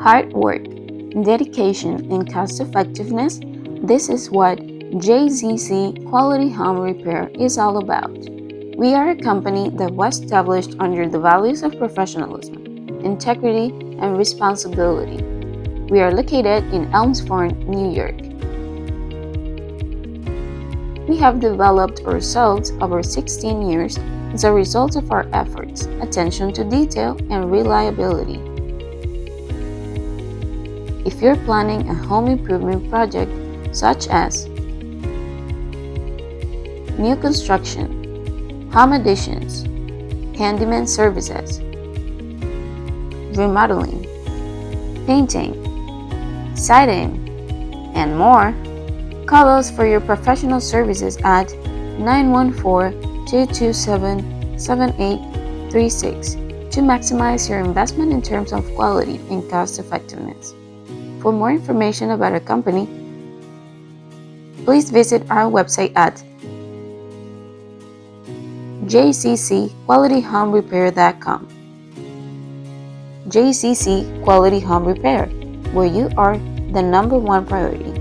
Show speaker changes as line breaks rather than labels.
Hard work, dedication, and cost effectiveness. This is what JZC Quality Home Repair is all about. We are a company that was established under the values of professionalism, integrity, and responsibility. We are located in Elmsford, New York. We have developed ourselves over 16 years as a result of our efforts, attention to detail, and reliability. If you're planning a home improvement project such as new construction, home additions, handyman services, remodeling, painting, siding, and more, call us for your professional services at 914-227-7836 to maximize your investment in terms of quality and cost effectiveness. For more information about our company, please visit our website at jccqualityhomerepair.com. JCC Quality Home Repair, where you are the #1 priority.